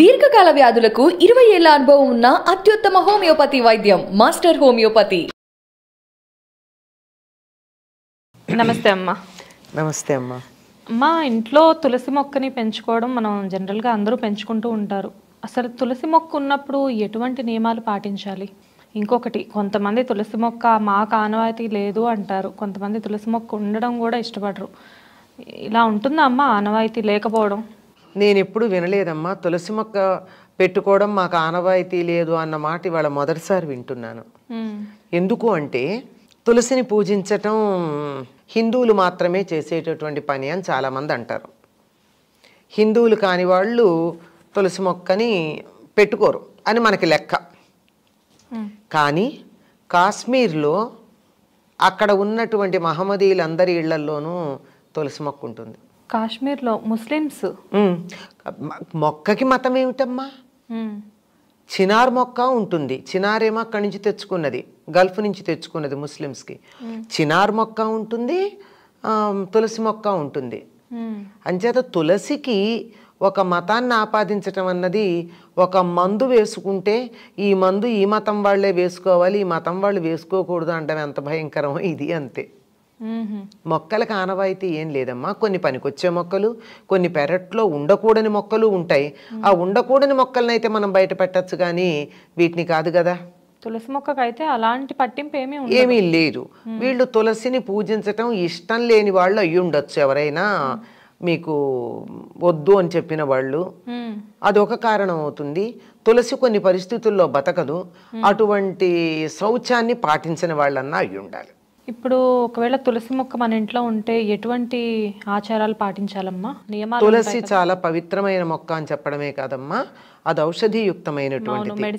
దీర్ఘకాల వ్యాధులకు 20 ఏళ్ల అనుభవం ఉన్న అత్యుత్తమ హోమియోపతి వైద్యం మాస్టర్ హోమియోపతి. నమస్తే అమ్మా. నమస్తే అమ్మా. మా ఇంట్లో తులసి మొక్కని పెంచుకోవడం మనం జనరల్గా అందరూ పెంచుకుంటూ ఉంటారు. అసలు తులసి మొక్క ఉన్నప్పుడు ఎటువంటి నియమాలు పాటించాలి? ఇంకొకటి, కొంతమంది తులసి మొక్క మాకు ఆనవాయితీ లేదు అంటారు, కొంతమంది తులసి మొక్క ఉండడం కూడా ఇష్టపడరు. ఇలా ఉంటుందా అమ్మ ఆనవాయితీ లేకపోవడం? నేను ఎప్పుడు వినలేదమ్మా తులసి మొక్క పెట్టుకోవడం మాకు ఆనవాయితీ లేదు అన్న మాట ఇవాళ మొదటిసారి వింటున్నాను. ఎందుకు అంటే తులసిని పూజించటం హిందువులు మాత్రమే చేసేటటువంటి పని అని చాలామంది అంటారు. హిందువులు కాని వాళ్ళు తులసి మొక్కని పెట్టుకోరు అని మనకి లెక్క. కానీ కాశ్మీర్లో అక్కడ ఉన్నటువంటి మహమ్మదీయులందరి ఇళ్లల్లోనూ తులసి మొక్క ఉంటుంది. కాశ్మీర్లో ముస్లిమ్స్ మొక్కకి మతం ఏమిటమ్మా? చినార్ మొక్క ఉంటుంది. చినార్ ఏమో అక్కడి నుంచి తెచ్చుకున్నది, గల్ఫ్ నుంచి తెచ్చుకున్నది ముస్లిమ్స్కి. చినార్ మొక్క ఉంటుంది, తులసి మొక్క ఉంటుంది. అంచేత తులసికి ఒక మతాన్ని ఆపాదించటం అన్నది, ఒక మందు వేసుకుంటే ఈ మందు ఈ మతం వాళ్ళే వేసుకోవాలి, ఈ మతం వాళ్ళు వేసుకోకూడదు అంటే ఎంత భయంకరమో ఇది అంతే. మొక్కలకు ఆనవాయితీ ఏం లేదమ్మా. కొన్ని పనికొచ్చే మొక్కలు, కొన్ని పెరట్లో ఉండకూడని మొక్కలు ఉంటాయి. ఆ ఉండకూడని మొక్కలను అయితే మనం బయట పెట్టచ్చు, కానీ వీటిని కాదు కదా. తులసి మొక్కకైతే అలాంటి పట్టింపు ఏమీ లేదు. వీళ్ళు తులసిని పూజించటం ఇష్టం లేని వాళ్ళు అయ్యి ఉండొచ్చు ఎవరైనా, మీకు వద్దు అని చెప్పిన వాళ్ళు. అదొక కారణం అవుతుంది. తులసి కొన్ని పరిస్థితుల్లో బతకదు, అటువంటి శౌచాన్ని పాటించిన వాళ్ళన్నా అయ్యి ఉండాలి. ఇప్పుడు ఒకవేళ తులసి మొక్క మన ఇంట్లో ఉంటే ఎటువంటి ఆచారాలు పాటించాలమ్మా? నియమాలు? తులసి చాలా పవిత్రమైన మొక్క అని చెప్పడమే కాదమ్మా, అది ఔషధియుక్తమైనటువంటి,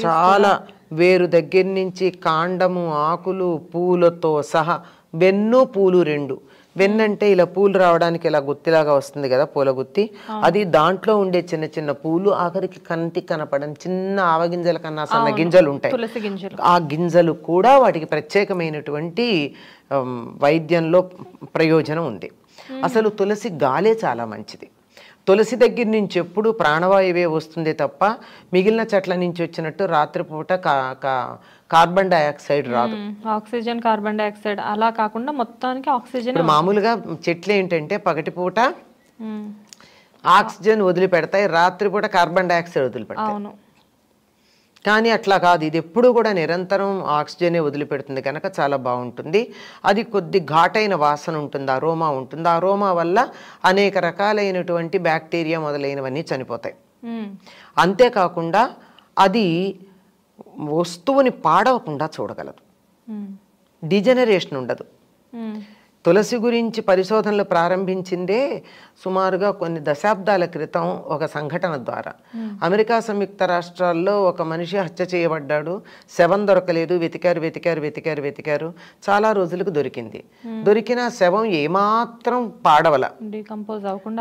చాలా వేరు దగ్గర నుంచి కాండము, ఆకులు, పూలతో సహా, వెన్ను పూలు రెండు. వెన్నంటే ఇలా పూలు రావడానికి ఇలా గుత్తిలాగా వస్తుంది కదా, పూల గుత్తి, అది దాంట్లో ఉండే చిన్న చిన్న పూలు, ఆఖరికి కంటికి కనపడని చిన్న ఆవగింజల కన్నా సన్న గింజలు ఉంటాయి. ఆ గింజలు కూడా వాటికి ప్రత్యేకమైనటువంటి వైద్యంలో ప్రయోజనం ఉంది. అసలు తులసి గాలే చాలా మంచిది. తులసి దగ్గర నుంచి ఎప్పుడు ప్రాణవాయువే వస్తుంది తప్ప మిగిలిన చెట్ల నుంచి వచ్చినట్టు రాత్రిపూట కార్బన్ డైఆక్సైడ్ రాదు. ఆక్సిజన్, కార్బన్ డైఆక్సైడ్ అలా కాకుండా మొత్తానికి ఆక్సిజన్. మామూలుగా చెట్లు ఏంటంటే పగటిపూట ఆక్సిజన్ వదిలిపెడతాయి, రాత్రిపూట కార్బన్ డైఆక్సైడ్ వదిలిపెడతాయి. కానీ అట్లా కాదు, ఇది ఎప్పుడు కూడా నిరంతరం ఆక్సిజనే వదిలిపెడుతుంది కనుక చాలా బాగుంటుంది. అది కొద్ది ఘాటైన వాసన ఉంటుంది, అరోమా ఉంటుంది. ఆ అరోమా వల్ల అనేక రకాలైనటువంటి బ్యాక్టీరియా మొదలైనవన్నీ చనిపోతాయి. అంతేకాకుండా అది వస్తువుని పాడవకుండా చూడగలదు, డిజనరేషన్ ఉండదు. తులసి గురించి పరిశోధనలు ప్రారంభించిందే సుమారుగా కొన్ని దశాబ్దాల క్రితం ఒక సంఘటన ద్వారా. అమెరికా సంయుక్త రాష్ట్రాల్లో ఒక మనిషి హత్య చేయబడ్డాడు, శవం దొరకలేదు, వెతికారు. చాలా రోజులకు దొరికింది. దొరికిన శవం ఏమాత్రం పాడవల,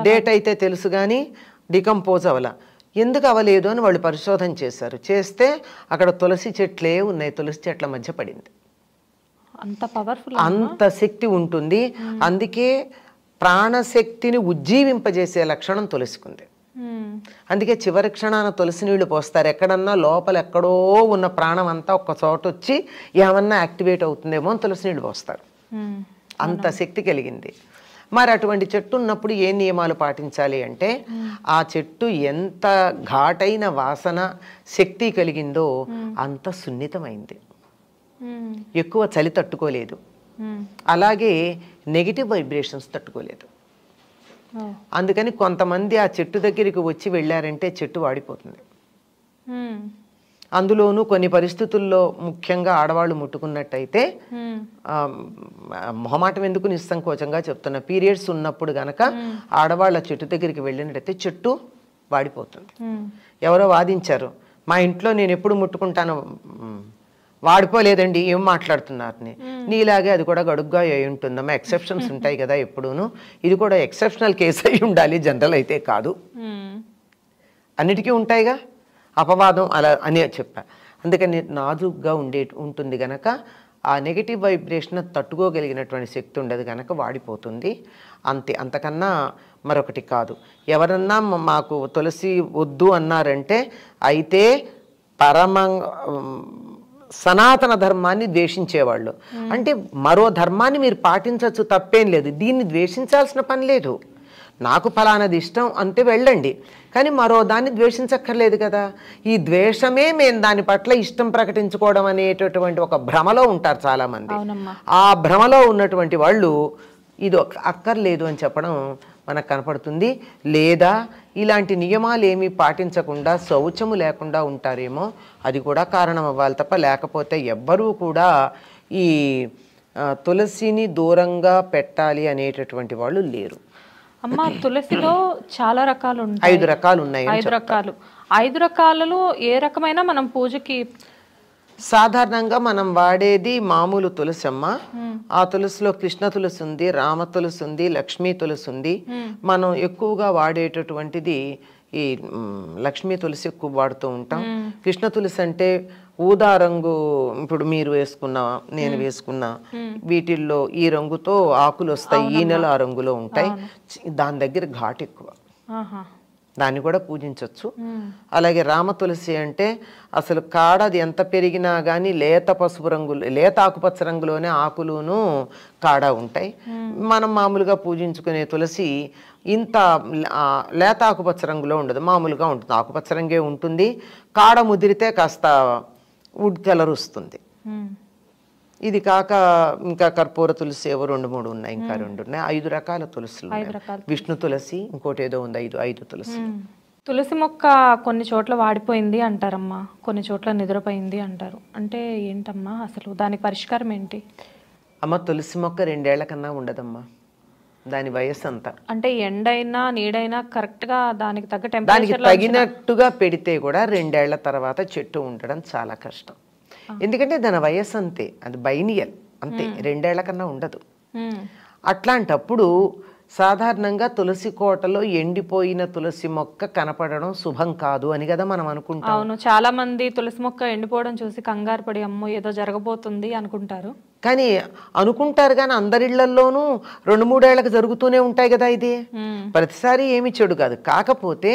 డేట్ అయితే తెలుసు కానీ డికంపోజ్ అవల. ఎందుకు అవ్వలేదు అని వాళ్ళు పరిశోధన చేశారు. చేస్తే అక్కడ తులసి చెట్లే ఉన్నాయి, తులసి చెట్ల మధ్య పడింది. అంత పవర్ఫుల్, అంత శక్తి ఉంటుంది. అందుకే ప్రాణశక్తిని ఉజ్జీవింపజేసే లక్షణం తులసికుంది. అందుకే చివరి క్షణాన తులసి నీళ్లు పోస్తారు. ఎక్కడన్నా లోపల ఎక్కడో ఉన్న ప్రాణం అంతా ఒక్క చోట వచ్చి ఏమన్నా యాక్టివేట్ అవుతుందేమో అని తులసి నీళ్లు పోస్తారు. అంత శక్తి కలిగింది. మరి అటువంటి చెట్టు ఉన్నప్పుడు ఏ నియమాలు పాటించాలి అంటే, ఆ చెట్టు ఎంత ఘాటైన వాసన శక్తి కలిగిందో అంత సున్నితమైంది, ఎక్కువ చలి తట్టుకోలేదు, అలాగే నెగిటివ్ వైబ్రేషన్స్ తట్టుకోలేదు. అందుకని కొంతమంది ఆ చెట్టు దగ్గరికి వచ్చి వెళ్ళారంటే చెట్టు వాడిపోతుంది. అందులోనూ కొన్ని పరిస్థితుల్లో ముఖ్యంగా ఆడవాళ్ళు ముట్టుకున్నట్టయితే, మొహమాటం ఎందుకు నిస్సంకోచంగా చెప్తున్నా, పీరియడ్స్ ఉన్నప్పుడు గనక ఆడవాళ్ళ చెట్టు దగ్గరికి వెళ్ళినట్టయితే చెట్టు వాడిపోతుంది. ఎవరో వాదించారు, మా ఇంట్లో నేను ఎప్పుడు ముట్టుకుంటాను, వాడిపోలేదండి, ఏం మాట్లాడుతున్నారని. నీలాగే అది కూడా గడుగ్గా అయి ఉంటుందమ్మా, ఎక్సెప్షన్స్ ఉంటాయి కదా ఎప్పుడూను, ఇది కూడా ఎక్సెప్షనల్ కేసు అయి ఉండాలి, జనరల్ అయితే కాదు. అన్నిటికీ ఉంటాయిగా అపవాదం అలా అని చెప్పా. అందుకని నాజుగ్గా ఉంటుంది గనక ఆ నెగిటివ్ వైబ్రేషన్ తట్టుకోగలిగినటువంటి శక్తి ఉండదు కనుక వాడిపోతుంది. అంతే, అంతకన్నా మరొకటి కాదు. ఎవరన్నా మాకు తులసి వద్దు అన్నారంటే అయితే సనాతన ధర్మాన్ని ద్వేషించేవాళ్ళు. అంటే మరో ధర్మాన్ని మీరు పాటించవచ్చు, తప్పేం లేదు, దీన్ని ద్వేషించాల్సిన పని లేదు. నాకు ఫలానది ఇష్టం అంతే, వెళ్ళండి, కానీ మరో దాన్ని ద్వేషించక్కర్లేదు కదా. ఈ ద్వేషమే మేము దాని పట్ల ఇష్టం ప్రకటించుకోవడం అనేటటువంటి ఒక భ్రమలో ఉంటారు చాలామంది. ఆ భ్రమలో ఉన్నటువంటి వాళ్ళు ఇది అక్కర్లేదు అని చెప్పడం మనకు కనపడుతుంది. లేదా ఇలాంటి నియమాలు ఏమీ పాటించకుండా శౌచము లేకుండా ఉంటారేమో, అది కూడా కారణం అవ్వాలి తప్ప లేకపోతే ఎవ్వరూ కూడా ఈ తులసిని దూరంగా పెట్టాలి అనేటటువంటి వాళ్ళు లేరు. అమ్మ, తులసిలో చాలా రకాలు ఉంటాయి. 5 రకాలు ఉన్నాయి. 5 రకాలు. 5 రకాలలో ఏ రకమైన మనం పూజకి సాధారణంగా మనం వాడేది మామూలు తులసి అమ్మ. ఆ తులసిలో కృష్ణ తులసి ఉంది, రామ తులసి ఉంది, లక్ష్మీ తులసి ఉంది. మనం ఎక్కువగా వాడేటటువంటిది ఈ లక్ష్మీ తులసి ఎక్కువ వాడుతూ ఉంటాం. కృష్ణ తులసి అంటే ఊదా రంగు, ఇప్పుడు మీరు వేసుకున్నా నేను వేసుకున్నా వీటిల్లో ఈ రంగుతో ఆకులు వస్తాయి, ఈనెలు ఆ రంగులో ఉంటాయి. దాని దగ్గర ఘాటు ఎక్కువ, దాన్ని కూడా పూజించవచ్చు. అలాగే రామ తులసి అంటే అసలు కాడది ఎంత పెరిగినా కానీ లేత పసుపు రంగులు, లేత ఆకుపచ్చ రంగులోనే ఆకులును కాడ ఉంటాయి. మనం మామూలుగా పూజించుకునే తులసి ఇంత లేత ఆకుపచ్చ రంగులో ఉండదు, మామూలుగా ఉంటుంది, ఆకుపచ్చ రంగే ఉంటుంది. కాడ ముదిరితే కాస్త వుడ్ కలర్ వస్తుంది. ఇది కాక ఇంకా కర్పూర తులసి ఏవో 2-3 ఉన్నాయి, ఇంకా 2 ఉన్నాయి. 5 రకాల తులసులు. విష్ణు తులసి, ఇంకోటి ఏదో ఉంది, 5 తులసి. తులసి మొక్క కొన్ని చోట్ల వాడిపోయింది అంటారమ్మా, కొన్ని చోట్ల నిద్రపోయింది అంటారు. అంటే ఏంటమ్మా అసలు దానికి పరిష్కారం ఏంటి? అమ్మ, తులసి మొక్క 2 ఏళ్ల కన్నా ఉండదమ్మా, దాని వయస్సు అంతా. అంటే ఎండైనా నీడైనా కరెక్ట్ గా దానికి తగ్గ దానికి టెంపరేచర్ తగినట్టుగా పెడితే కూడా 2 ఏళ్ల తర్వాత చెట్టు ఉండడం చాలా కష్టం. ఎందుకంటే దాని వయస్సు అంతే, అది బైనియల్ అంతే, 2 ఏళ్ల కన్నా ఉండదు. అట్లాంటప్పుడు సాధారణంగా తులసి కోటలో ఎండిపోయిన తులసి మొక్క కనపడడం శుభం కాదు అని కదా మనం అనుకుంటాం. అవును, చాలా మంది తులసి మొక్క ఎండిపోవడం చూసి కంగారు పడి అమ్మో ఏదో జరగబోతుంది అనుకుంటారు. కానీ అనుకుంటారు కానీ అందరిళ్లలోనూ 2-3 ఏళ్లకు జరుగుతూనే ఉంటాయి కదా. ఇది ప్రతిసారి ఏమి చెడు కాదు. కాకపోతే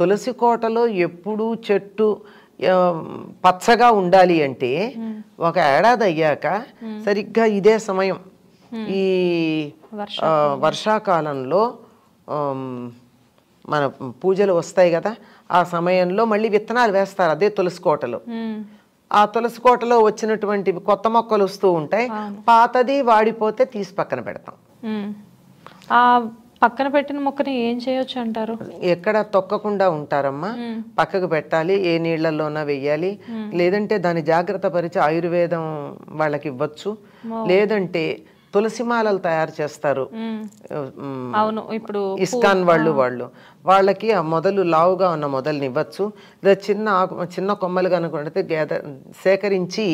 తులసి కోటలో ఎప్పుడూ చెట్టు పచ్చగా ఉండాలి అంటే 1 ఏడాది అయ్యాక సరిగ్గా ఇదే సమయం, ఈ వర్షాకాలంలో మన పూజలు వస్తాయి కదా, ఆ సమయంలో మళ్ళీ విత్తనాలు వేస్తారు అదే తులసి కోటలో. ఆ తులసి కోటలో వచ్చినటువంటి కొత్త మొక్కలు వస్తూ ఉంటాయి, పాతది వాడిపోతే తీసి పక్కన పెడతాం. ఆ పక్కన పెట్టిన మొక్కని ఏం చేయొచ్చు అంటారు? ఎక్కడ తొక్కకుండా ఉంటారమ్మా, పక్కకు పెట్టాలి, ఏ నీళ్లలోనా వెయ్యాలి, లేదంటే దాన్ని జాగ్రత్త పరిచి ఆయుర్వేదం వాళ్ళకి ఇవ్వచ్చు. లేదంటే తులసిమాలలు తయారు చేస్తారు, అవును, ఇప్పుడు ఇస్కాన్ వాళ్ళకి ఆ మొదలు లావుగా ఉన్న మొదలుని ఇవ్వచ్చు. లేదా చిన్న కొమ్మలు కనుక సేకరించి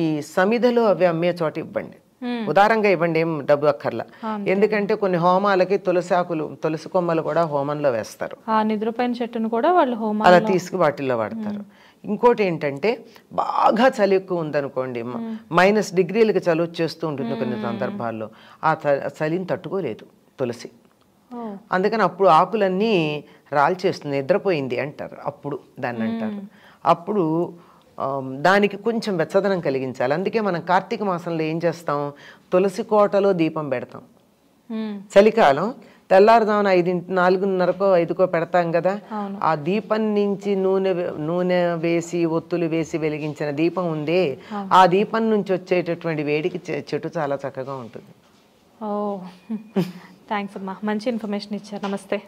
ఈ సమిధలు అవి అమ్మే చోట ఇవ్వండి, ఉదారంగా ఇవ్వండి, ఏం డబ్బు అక్కర్లా. ఎందుకంటే కొన్ని హోమాలకి తులసి కొమ్మలు కూడా హోమంలో వేస్తారు, నిద్రపైన చెట్టును కూడా వాళ్ళు హోమం అలా తీసుకు వాటిల్లో వాడతారు. ఇంకోటి ఏంటంటే బాగా చలి ఎక్కువ ఉందనుకోండి, -1 డిగ్రీలకి చలి వచ్చేస్తూ ఉంటుంది కొన్ని సందర్భాల్లో, ఆ చలిని తట్టుకోలేదు తులసి. అందుకని అప్పుడు ఆకులన్నీ రాల్చేస్తుంది, నిద్రపోయింది అంటారు, అప్పుడు దాన్ని అంటారు. అప్పుడు దానికి కొంచెం వెచ్చదనం కలిగించాలి. అందుకే మనం కార్తీక మాసంలో ఏం చేస్తాం, తులసి కోటలో దీపం పెడతాం. చలికాలం తెల్లారుజామున 4:30కో 5కో పెడతాం కదా, ఆ దీపం నుంచి నూనె వేసి ఒత్తులు వేసి వెలిగించిన దీపం ఉందే, ఆ దీపం నుంచి వచ్చేటటువంటి వేడికి చెట్టు చాలా చక్కగా ఉంటుంది. థ్యాంక్స్ అమ్మా, మంచి ఇన్ఫర్మేషన్ ఇచ్చారు. నమస్తే.